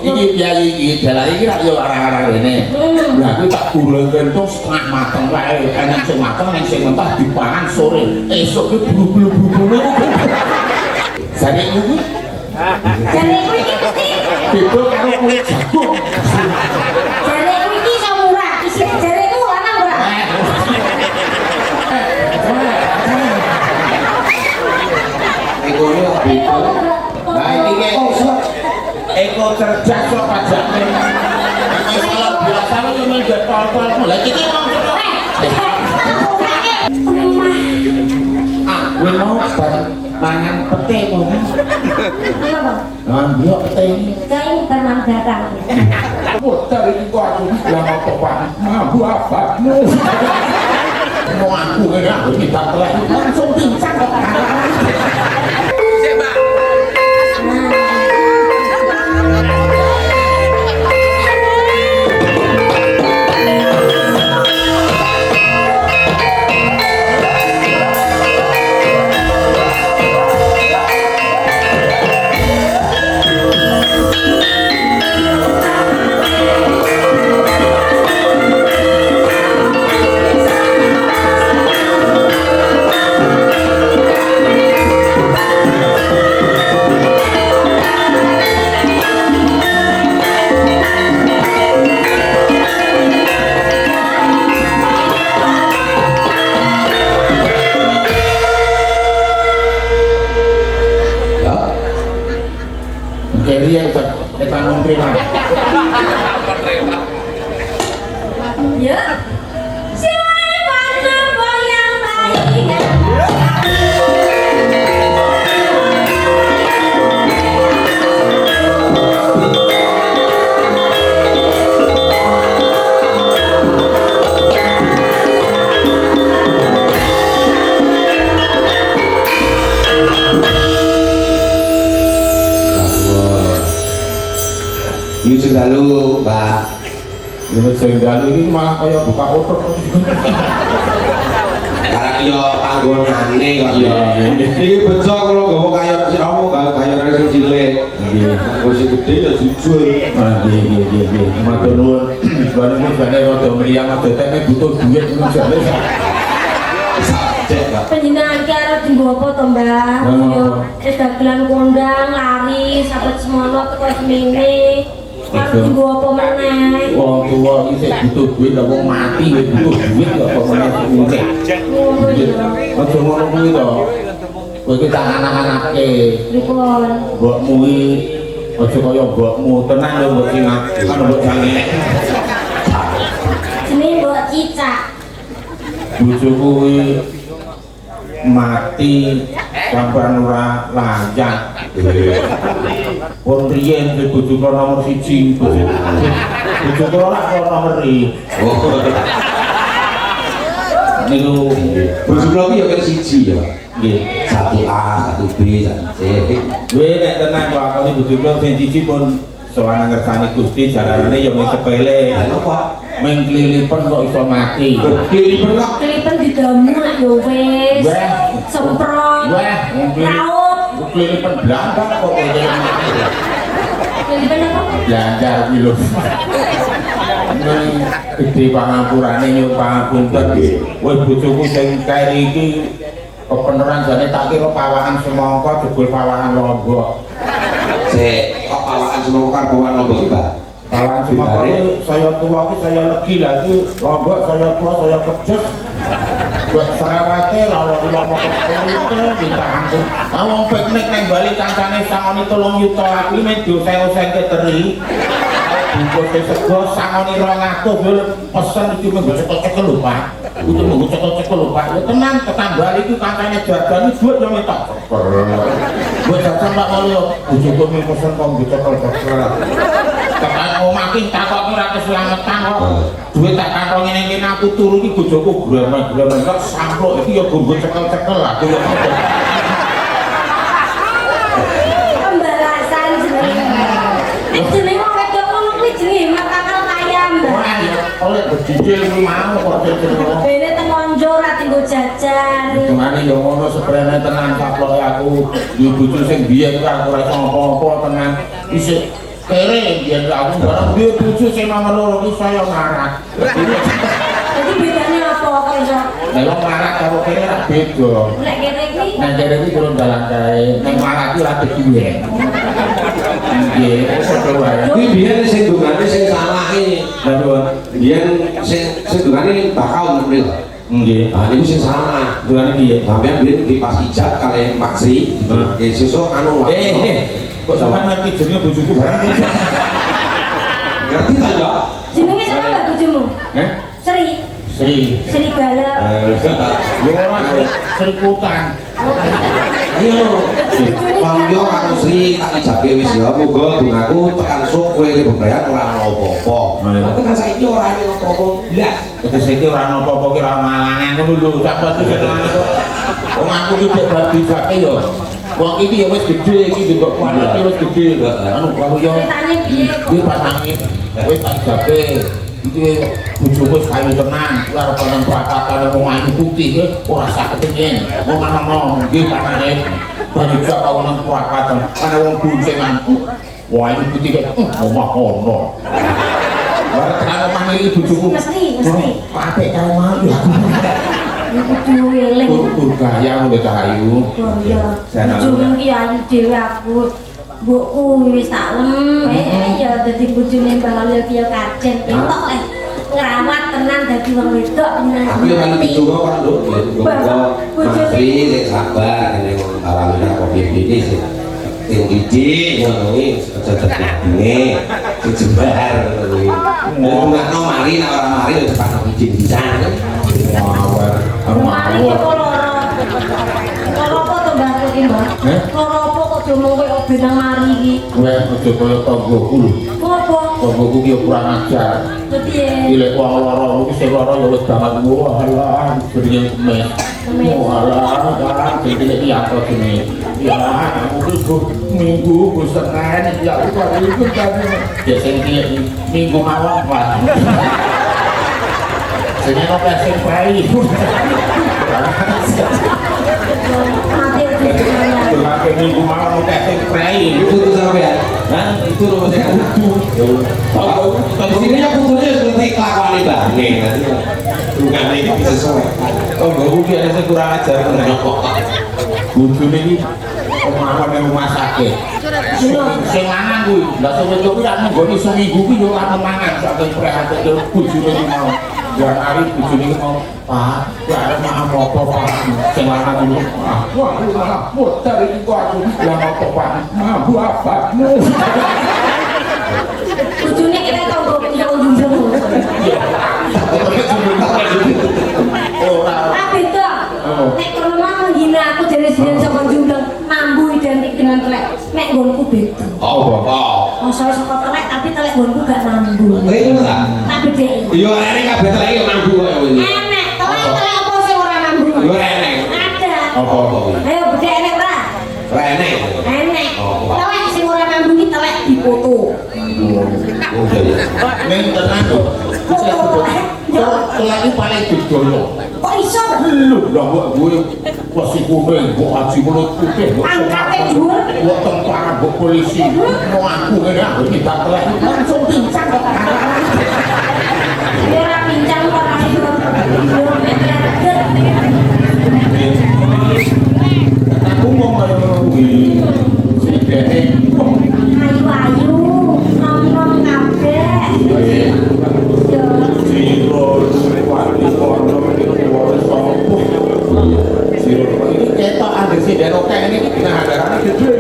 iki kiai iki dalan iki rak yo arah-arah rene. Lah kuwi tak goreng terus setengah mateng wae. Enak sing mateng ning sing mentah dipangan sore. Esuk ki bulu-bulu-bulune jane kuwi. Jane kuwi iki mesti Beda karo kulit jagung. jane kuwi iki iso murah. Isine jane ku lanang ora. Ekone beda. Lah iki ki eko cerdas kok pajake. Kalau biasa lu menjadi tol-tol. Lah iki wong gue mau mangan pete mau ngambil pete ini Kain teman datang. putar ini kok aku bilang apa pak mabu abadmu mau aku ini aku tidak telah langsung pingsan Ya. Siapa nama yang baik? Ini selalu, Mbak. ini sehingga ini malah kayak buka otot Karena yo panggonane kok yo. Iki bejo kalau nggawa kayak kamu kayak rek cilik. Kanggo sing gede ya jujur. nggih matur nuwun jane jane rada mriyang rada teme butuh duit jane Sajek, Mbak. Penjenengan ki arep dienggo apa to, Mbak? Yo dagelan kondang, lari, sampe semono teko semene. Arep dienggo apa meneh? wong tuwa iki sik butuh duit lha wong mati wis butuh duit kok apa meneh ngene Ngono ya. aja ngono kuwi to kowe iki tak anak-anake Pripun? mbokmu iki aja kaya mbokmu tenan lho mbok sing kan mbok jange Jenenge Mbok Cicak. bojoku kuwi mati sampean ora lanjang pun riyen bojoku nomor 1 bojoku ora nomor 2 niku Bojo kula iki ya kene siji ya. nggih 1A, 1B, 1C. kowe nek tenan kok akoni bojoku sing siji pun sowan ngersani Gusti jarane ya mung sepele Lah apa? mengklilipen kok iso mati Kelipen kok. Klipen didamu yo wis. Weh. Semprot. Weh, Raut. klilipen blandak kok kowe Klipen apa? blandar iki lho gede pangapurane nyuwun pangapunten wis bojoku sing keri iki kebenaran jane tak kira pawakan semangka jebul pawakan lombok Sik, kok pawakan semua kan bawa lombok, Mbak. pawakan semangka iki saya tua iki saya legi lagi lombok saya tua saya kejes buat serawate lawan lombok itu minta ampun wong piknik nang Bali kancane sangoni 3 juta aku iki men diuseng-useng ke teri bungkus sego sangoni 200 yo pesen iki mung cekel-cekel lho Pak itu mung cekel-cekel lho Pak ya tenan tekan Bali iki kancane jajan duit yo minta buat jajan Pak Mulyo bojoku mung pesen kok cekel-cekel tekan omah ki takok ora keslametan kok duit tak kantongi ning kene aku turu iki bojoku gremet-gremet kok sampluk iki ya bungkus cekel-cekel lah Pembalasan jenenge. Jenenge wong wedok ngono kuwi jenenge matakal kaya, Mbak. oleh berdicil ku mau kok jenenge Bene teng konco ora tinggo jajan. gimana ya ngono seprene tenan saploke aku yo bojo sing biyen ku aku ora iso apa-apa tenan isih kere biar aku barang dia tujuh sing nomor loro iki saya marah. Jadi bedanya apa kok iso? Lah wong marah karo kere ra beda. Nek kene iki Nang kere iki kurang dalan kae, nang marah iki ra duwe. Nggih, padha wae. Kuwi biyen sing dungane sing salah iki. Lha biyen sing dungane bakal mril. Nggih. Ah niku sing salah. Dungane piye? Sampeyan biyen di pas ijab kali Pak Sri. Nggih sesuk anu. Kok sampean ngerti jenenge bojoku barang? Ngerti ta ya? jenenge sapa Mbak bojomu? Sri. Sri. Sri Bala. Yo ora Sri Kutan. Ayo. Pangyo karo Sri tak ijabe wis ya. Muga dongaku tekan sok kowe le bebayar ora ana apa-apa. Tapi kan saiki ora ana apa-apa blas. Terus iki ora ana apa-apa ki ora malangan ngono lho. Sampe senengane kok. Wong aku iki cek babi jake yo. Wong iki ya wis gedhe iki ndok kualitas wis gedhe. Anu karo yo. Ceritane piye kok? Iki pasange wis tak jake. Iki bojoku kayu tenan, karo kono prakatan wong ayu putih ora sak kepengin. Wong ana nggih katane bari gak kau nang prakatan. Ana wong buncenganku. Wah ini putih kok omah ono. Barang kan omah iki bojoku. Mesti. Apik kae mau. Kudu eling. Tur gaya udah kayu. Oh iya. Bojomu ki ayu dhewe aku. Mbokku wis saklem, ya dadi bojone Mbak Halil piye kajen. Entok ngrawat tenan dadi wong wedok tenan. Aku yo kan ditunggu kan lho. Mas Sri sing sabar ning alhamdulillah kok iki sing iki ngono iki aja tetine sing jembar ngono iki. Nek mari nek ora mari yo cepat izin pisan. Mawar. Mari kok loro. Loro apa to Mbak iki, Mbak? Loro apa kok domong koyo benang mari iki? Kowe aja kaya tanggoku lho. Apa? Tanggoku ki kurang ajar. Piye? Ilek wong loro iki sing loro ya wis banget wah berian kemes. Walah, jadi iki apa kene? Ya, aku wis minggu wis tenan ya aku kok iku kan. Ya sing iki minggu mawon Pak. Sing ono kasih bayi. Pakai minggu malam kasih bayi. Itu tuh sampean. Hah? Itu rumah saya di sini aku punya seperti kelakuan bangke nanti bukan ini bisa sesuai. Oh, gue biasa kurang ajar bujune iki pemahaman yang rumah sakit. Sing lanang kuwi, lha sing wedok kuwi rak nggoni seminggu kuwi yo ora mangan saking prihatin yo bujune iki mau. Ya hari bujune iki mau, Pak, ya arep maaf apa Pak. Sing lanang kuwi, wah, malah muter iki kok aku lha apa Pak. Mambu abakmu. Bojone kira tau kok yo njumbrung. Ora. Tapi to, nek krono menghina aku jare sinen saka njumbrung, mambu identik dengan telek. Nek nggonku beda. Oh, bapak. Masa saka telek tapi telek nggonku gak mambu. Itu enggak? Tak bedheki. Yo arek kabeh telek yo mambu koyo ngene. Enek, telek apa sing ora mambu? Yo enek. Ada. Apa? Ayo bedhek enek ora? Ora enek. Enek. Telek sing ora mambu iki telek dipoto. Oh, iya. Ning tenan kok. Lagi paling didoyo. Kok iso? Lho, lha kok gue posisi kuning, kok aji mulut putih. Angkate dhuwur. Kok tentara, kok polisi. Mau aku ngene aku tidak telek. Langsung pincang kok. Ora pincang kok aku. Aku mau ngerti. Sing dene. Ayu-ayu, nom-nom kabeh. Yo. Siro, wali kono iki wis sopo. Siro iki ketok anggere sing dene kok ngene iki pengadarane gede.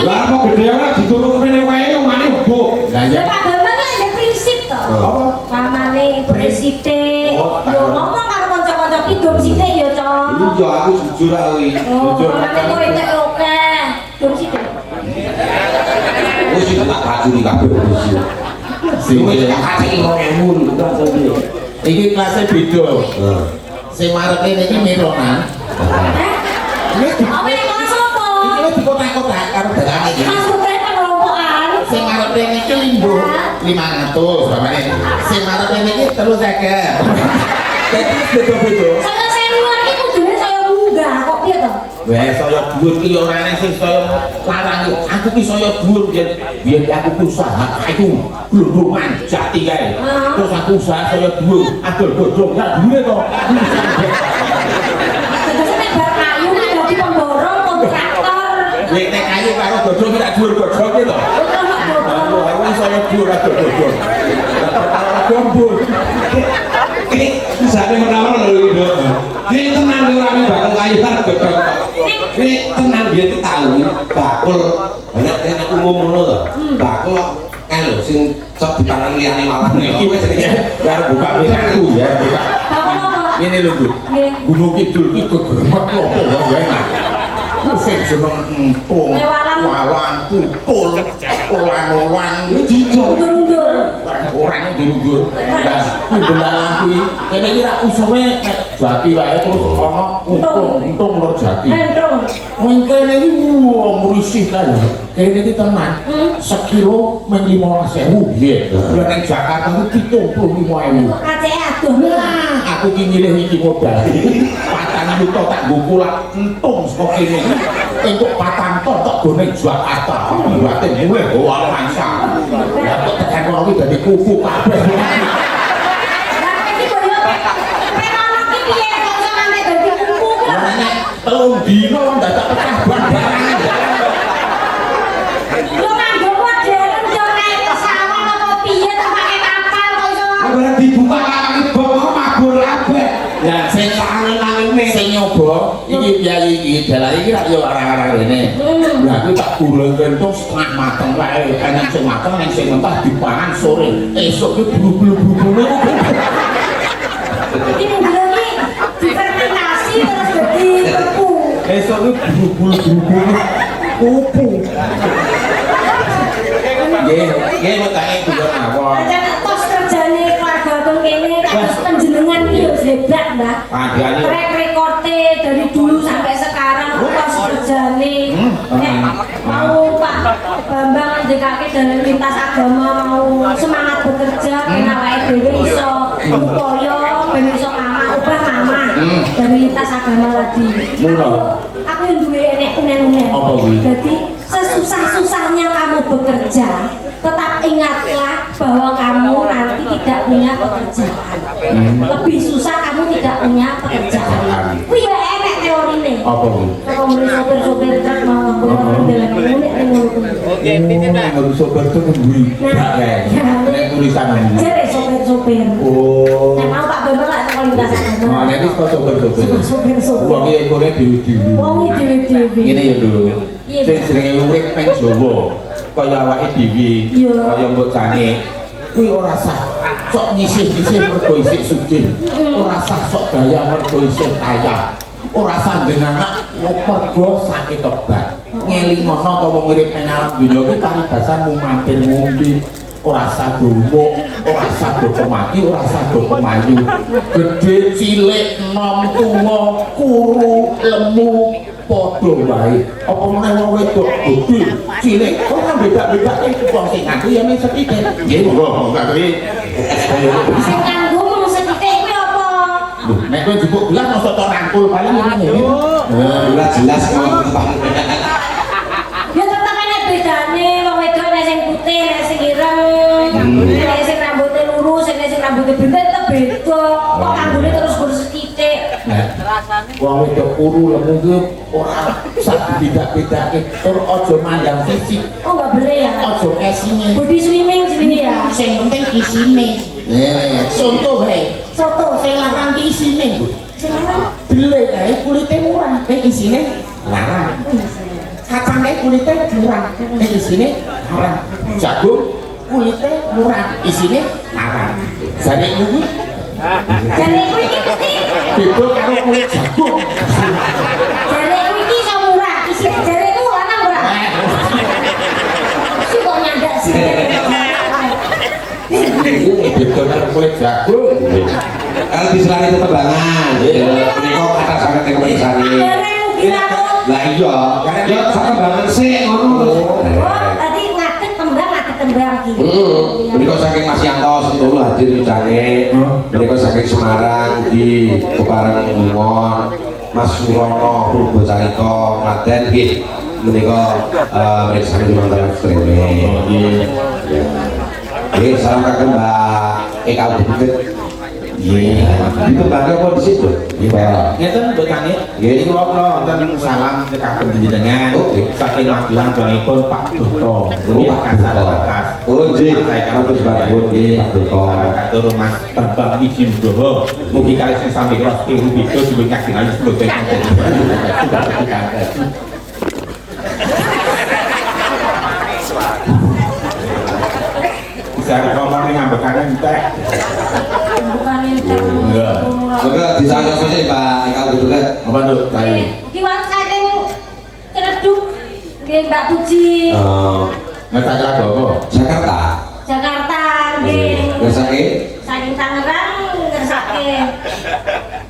Lah kok gede ora ditutup kene wae yo mane obo. Lah Ya ya. Pak Bambang kan ada prinsip toh. Apa? Pamane presiden. Yo ngomong karo kanca-kanca ki dom sithik ya, Cok. Iya aku jujur kuwi. Oh, pamane kowe entek oke. Dom sithik. Wis tak kacuri kabeh wis. Sing Wis tak kacuri 2000 tak sampe. iki kelasnya beda. Sing mareke niki mironan. Apa yang kau sopo? Iki di kota-kota karo barang iki. Maksudnya pengelompokan. Sing mareke niki limbo 500 bapakne. Sing mareke niki 350. Jadi beda-beda. Saya senior itu kudune saya munggah kok piye to. Wah, saya dhuwur ki ora ana sing saya larang. Aku ki saya dhuwur biyen aku usaha aku glundungan jati kae. Terus aku usaha saya dhuwur, adol godhong gak dhuwure to. Terus nek bar kayu nek dadi pemborong kontraktor. Nek nek kayu karo godhong ki tak dhuwur-godhong ki to. Aku saya dhuwur adol godhong. Karo gombol. Ini usahane menawa lho Indo. Ini tenang ora bakal kayuan godhong. Ini tenang dia itu tahu bakul banyak yang aku ngomong lho bakul kan lho sing sok dipangan liyane malah iki wis jenenge Biar buka aku ya, buka. Ini lho Bu. Gunung Kidul iki kegemet lho ya. Sing jeneng empung, wawan, kupul, ulang-ulang iki Mundur-mundur. orang dilugur. Nah, benar kuwi kene iki ra usume jati wae terus ana untung lho jati. Entrong. Mengkene iki murisih kan. Kene iki tenan. Sekilo men 15.000 nggih. Lah ning Jakarta iki 75.000. Kaceke adoh. Nah, aku ki milih iki modal. 4 juta tak nggo lak entung saka kene. Entuk 4 ton tok gone Jakarta. Buate mulih ora mangsa. Ya kok tekan kono iki dadi kuku kabeh. Lah iki boyo. Perono ki piye kok iso nganti dadi kuku kok. Nek telung dino dadak pecah barang. Yo nganggo modern yo nek pesawat apa piye tak pakai kapal kok iso. barang dibuka kaki bom mau mabur kabeh. Lah sing Tangan-tangane sing nyoba iki piye iki dalah iki rak yo arah-arah rene. Lah aku tak gulungken tok setengah mateng wae. Kanan sing mateng ning sing mentah dipangan sore. Esuk ki bulu-bulu-bulune. Ini lagi difermentasi terus jadi tepu. Esuk ki bulu-bulu-bulune. Kupu. Nggih kok tak kulo mawon. Aja tos kerjane keluarga teng kene kados panjenengan ki yo hebat, Mbak. Padahal Track recorde dari dulu sampai sekarang tos kerjane. Nek mau Pak Bambang ndekake dalam lintas agama mau semangat bekerja ben awake dhewe iso upaya ben iso ubah mama dari lintas agama lagi. Aku yang duwe nek unen-unen. Apa kuwi? Jadi sesusah-susahnya kamu bekerja, tetap ingatlah bahwa kamu nanti tidak punya pekerjaan. Lebih susah kamu tidak punya pekerjaan. Kuwi ya enek teorine. apa kuwi? Kalau mulai sopir-sopir truk mau aku dalan mulik ning ngono. Ngurus sopir tuh nemburi. Nah, Nek tulisan nemburi. jare sopir-sopir. Oh. Nek mau Pak Bambang lak teko lintas agama. Nah, nek kok sopir-sopir. Sopir-sopir. Wong iki ekore dewi-dewi. Wong iki dhewe-dhewe. Ngene ya lho. Iya. Sing jenenge urip ning Jawa. Kaya awake dhewe. Iya. Kaya mbokane. Kuwi ora sah. Sok nyisih-nyisih mergo isih sugih. Ora sah sok gaya mergo isih kaya. Ora sah ndenanak mergo sakit obat. Ngelingono to wong urip ning alam dunya kuwi paribasan mampir ngombe. Ora sah dowo, ora sah do kemaki, ora sah do kemayu. Gedhe cilik, enom tuwa, kuru, lemu, padha wae. Apa meneh wong wedok gedhe, cilik, ora beda-bedake wong sing nganggo ya mung sethithik. Nggih, monggo, Kak Tri. Sing kanggo mung sethithik kuwi apa? Lho, nek kowe jupuk gelas mosok tok rangkul paling ngene. Ora jelas kok. Ya tetep enek bedane wong wedok nek sing putih nek sing ireng, nek sing rambutnya lurus, nek sing rambutnya bentel tetep beda. Kok kanggone terus bersetitik. Wong wedok kuru lemu ku ora usah beda-bedake. Tur aja mandang fisik, Oh enggak boleh ya. aja kesine. Body swimming sini ya. Sing penting isine. Contoh wae. Soto Sing larang ki isine, Bu. sing apa? Dele kae kulite murah, nek isine larang. Kacangnya kulitnya murah, nek isine larang. Jagung kulitnya murah, isine larang. Jane kuwi Jare kuwi iki mesti beda karo kulit jagung. jare kuwi iki iso murah, isine jare ku lanang ora. Si kok nyandak sih. Beda karo kulit jagung. Kalau diselani tetembangan, menika kata sangat yang kebesaran. Bareng dirawat. Lah iya, ya tetembangan sih ngono. Oh, tadi ngadeg tembang iki. Menika saking Mas Yanto Sentul hadir jane. Menika saking Semarang di Keparang Bungon. Mas Surono Purbocarito Klaten nggih menika mriksa mantan streme. Oh nggih. Nggih salam kagem Mbak Eka Bukit. Nggih. Itu bangga apa di situ? Iya. Ngeten Mbak Tani. Nggih. Ini kula wonten salam kagem panjenengan. Saking Magelang kangipun Pak Duto. Nggih kasar bakas. Oh nggih. Matur suwun nggih Pak Duto. Katur Mas Bambang Iji Nugroho. Mugi kalih sing sami kula sekiru video sing ngajeng ayu sedaya kangen. Bisa ngomong ngambekane entek. Bukan itu. Enggak. Maka disayang sih Pak Eka Bukit. Apa tuh tadi? Kiwat saking Creduk nggih Mbak Puji. Ngetak lagu apa? Jakarta. Jakarta nggih. Ngersake Saking Tangerang ngersake.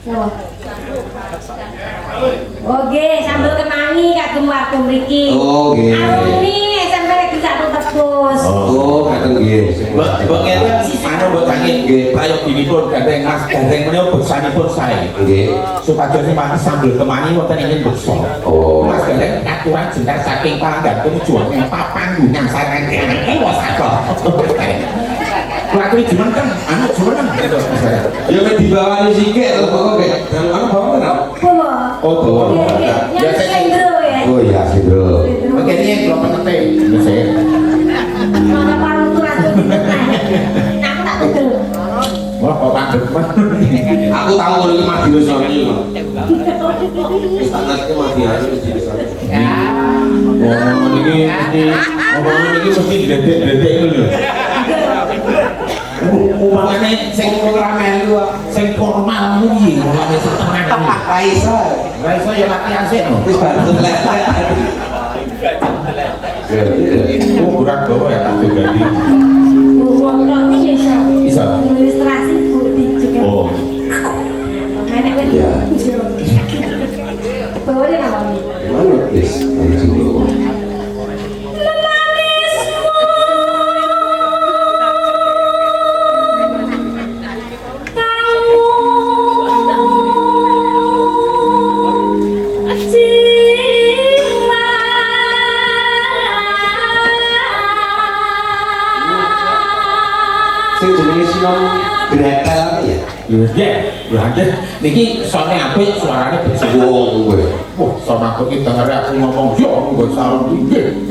Yo. Oke, sambal kemangi kagem warga mriki. Oh nggih. Alumni SMP Negeri 1 Tebus. Oh ngaten nggih. Mbak ngeten anu mbok tangin nggih prayogipun gandeng Mas gandeng menika beksanipun sae. Nggih. Supados mati sambel kemangi wonten ing beksa. Oh. Mas gandeng aturan jentar saking Pangandaran tujuan yang papan gunyang sareng wis sakok. Kuwi cuman kan anu cuman gitu Mas. Ya wis dibawani sikik terus kok nggih. Dan anu bawa kan? Bawa. Oh bawa. Yang sendro ya. Oh iya Sindro. Oke ini kalau penete Mesir. Mana paru tuh racun gitu kan. Aku tak betul. Wah kok pandeg Mas. Aku tahu kalau ini mati wis noni. Wis tangan ke mati aja wis di sana. Oh ini mesti dedek-dedek itu lho. Umumane sing ora melu sing formal kuwi mulane setengah kuwi. Raisa. Raisa ya latihan sik no. Wis baru lek-lek. Kurang bawa ya tak jadi. Uang tok iki iso. Bisa. Ilustrasi putih juga. Oh. Nenek kan. Ya. Bawa dia nama ini. Mana wis Sindro. Sing jenenge sinom gretel apa ya? Ya, lanjut. Niki sone apik suarane bersih. Wong kowe. Wah, sama aku kita aku ngomong yo nggo sarung tinggi.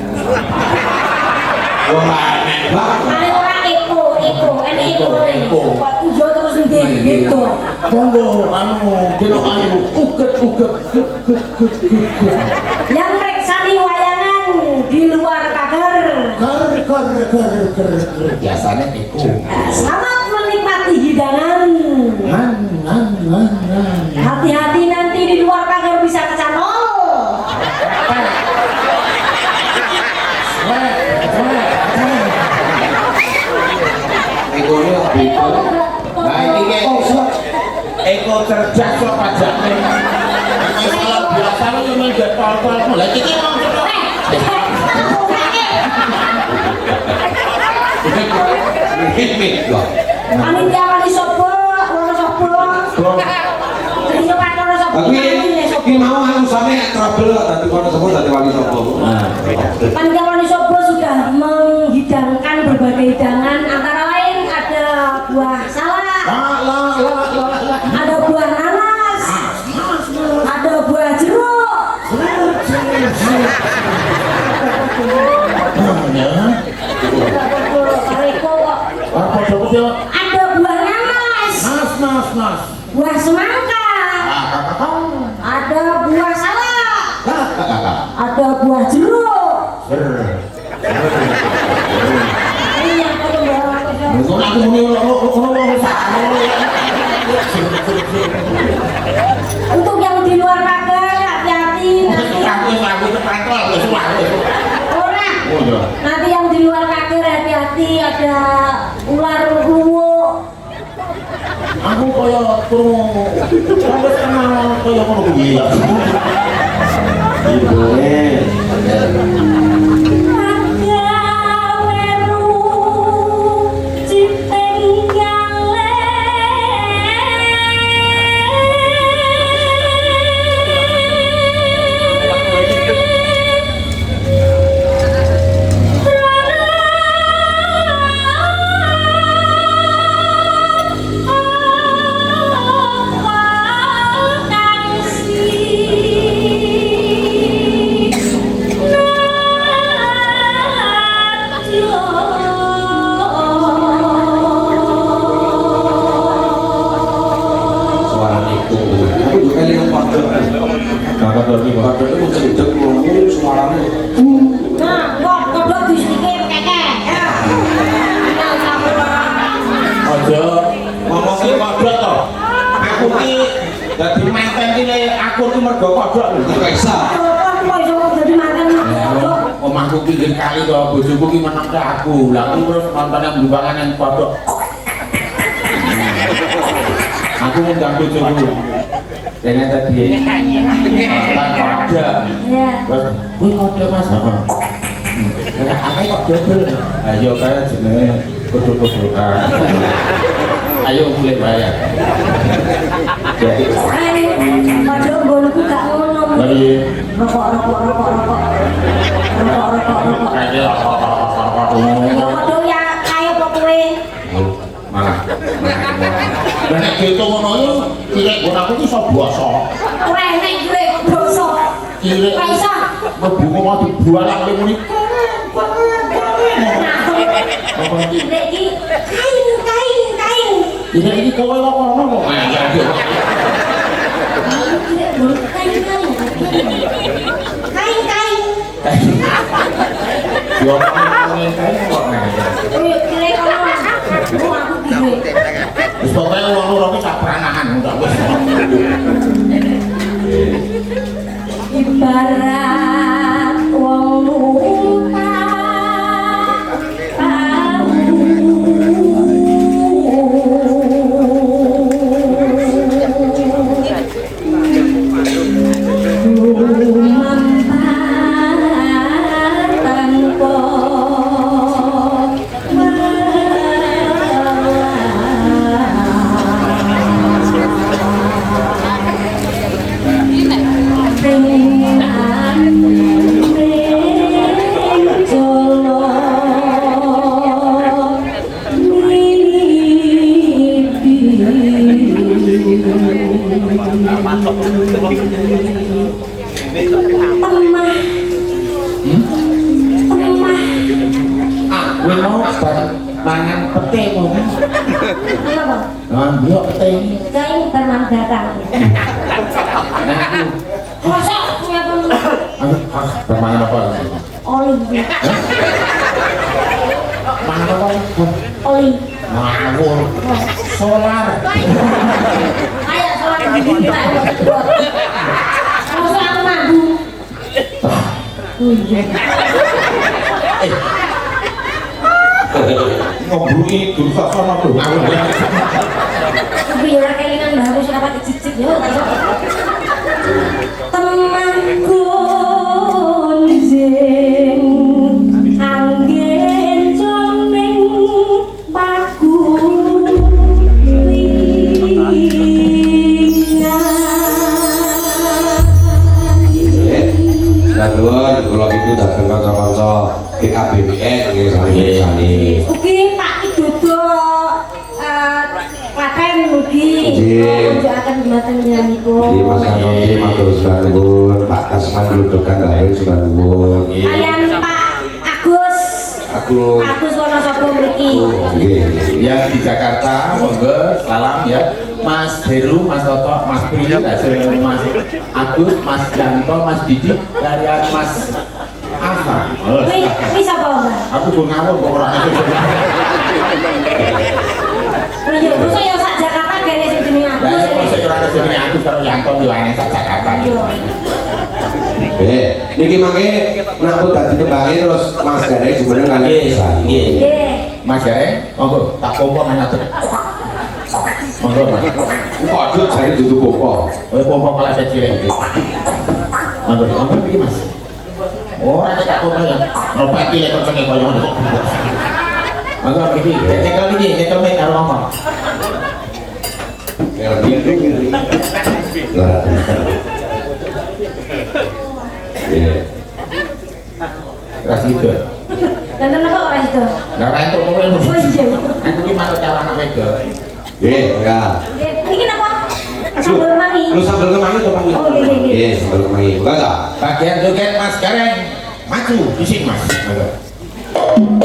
Wah, aneh banget. Paling ora eko, enek eko. Kok ujo terus ndek gitu. Monggo anu delok anu uget. Yang reksani wayangan di luar pagar. Ker. Biasanya iku. Selamat menikmati hidangan. Hati-hati nanti di luar pagar bisa kecantol. Ekonya beda. Nah ini eko cerdas kok pajaknya. Kalau biasa lu cuma getol-tol mulai iki mau Panitia wali sopo, wono sopo. Jadi yo kan wono sopo. Tapi mau anu sampe trouble kok dadi kono sapa dadi wali sapa. Panitia wali sopo sudah menghidangkan berbagai hidangan antara lain ada buah salak, ada buah nanas, ada buah jeruk. Ada buah nanas, buah semangka, ada buah salak, ada buah jeruk. Iya, kalau bawa untuk yang di luar pagar hati-hati nanti yang di luar pagar hati-hati ada ular luwuk. Aku kaya krungu. Wis kenal kaya ngono kuwi. pinggir kali to bojoku ki menang aku. Lah aku terus nonton yang bubangan yang padha. Aku ngundang bojoku. Dene tadi. Tak ada. Iya. Terus kuwi kode Mas. Nek akeh kok dobel. Ayo kaya jenenge kudu-kudukan. Ayo mulai bayar. Jadi Padahal nggonku gak ngono. lagi Rokok. kayak Ya padha ya kaya apa kowe? malah. Lah nek gitu ngono yo cilik aku ki iso basa. Ora enek kowe kok dosa. Cilik Ora iso. mlebu kok dibualang ning muni. Cilik iki kain. Cilik iki kowe kok ngono kok. Ya yo. Kain. Yo ngomongin kae kok ngene. Kowe kira kono. Aku piye? Wis pokoke wong loro ki sak pranahan enggak wis. Ibarat wong numpak Kowe mau mangan pete mau. Kenapa? Nah, yo pete iki. Kain teman datang. Nah, aku Masa punya teman bermain apa? oli. Mangan apa? Oli. Ngawur. Solar. Ayo sholat di kita. Masa aku madu. Ngobroli dosa sama bro. Tapi ora kelingan baru serapat cicik yo. Teman gonjing anggen jomeng paku Laluan kalau itu datang kanca-kanca PKBBN nggih sami-sami. Ugi Pak Idodo paten mugi akan dumateng niku. Di Mas Anoki matur suwun, Pak Kasman Ludokan Lahir suwun. Kalian Pak Agus Wonosobo mriki. Nggih. Yang di Jakarta, monggo salam ya. Mas Heru, Mas Toto, Mas Pri, hasil Mas Agus, Mas Janto, Mas Didi, dari Mas Asa. Wis apa, Mbak? Aku gue ngawur kok orang itu. Iya, terus ya sak Jakarta gene sing jenenge Lah Agus. kok sing ora jenenge aku karo Yanto yo aneh sak Jakarta. Niki mangke menapa dadi kembali terus Mas Gare jumeneng kalian bisa. Nggih. Mas Jare, monggo tak pompo nang atur. Monggo Mas. Kok aja jare dudu popo. Kowe pompo kelas cilik iki. Monggo iki Mas. Ora tak pompo ya. Nopati lek kencenge koyo ngono. Monggo iki, nyekel mek karo ngomong. Ras itu. Dan apa ora itu? Lah ora entuk kowe. Oh iya. Aku ki manut cara anak wedok. Nggih, enggak. Niki napa? Sambal mari. Lu sambel kemangi to, Pak? Oh, nggih, nggih. Nggih, sambel kemangi. Buka ta? Bagian joget Mas Gareng. Maju di sini Mas. Monggo. Thank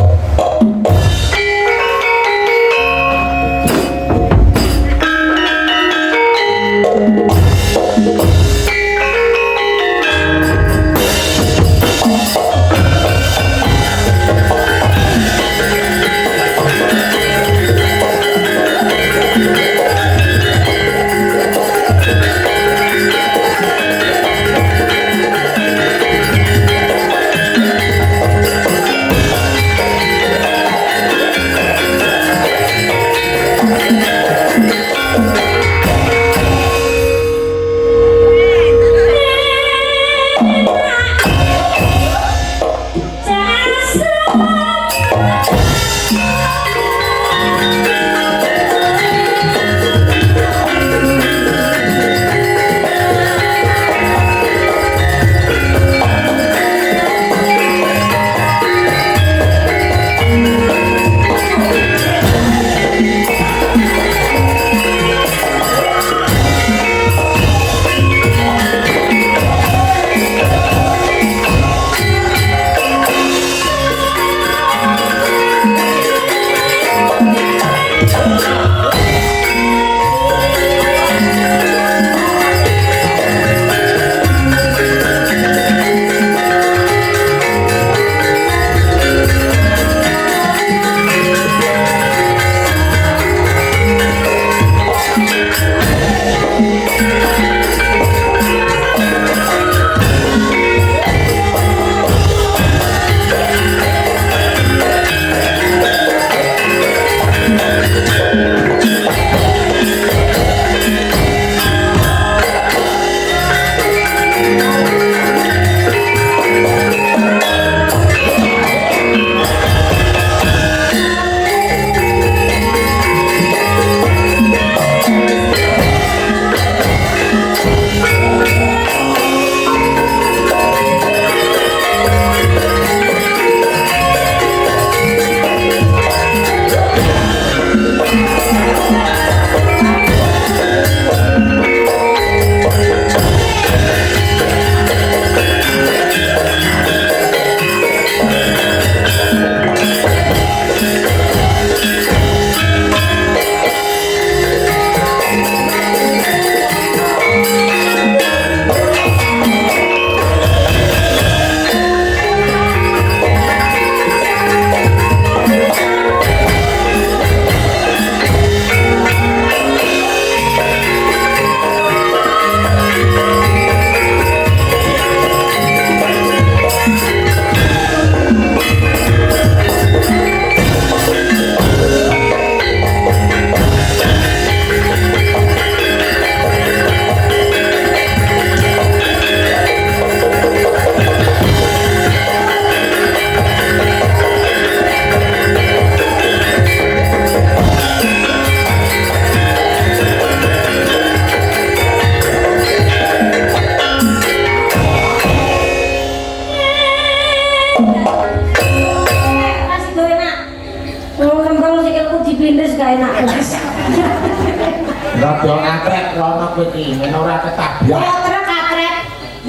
Rada ngatrek rono kowe iki, men ora ketabrak. Ya terus katrek.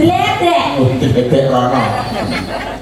Dledek. Dedek rono.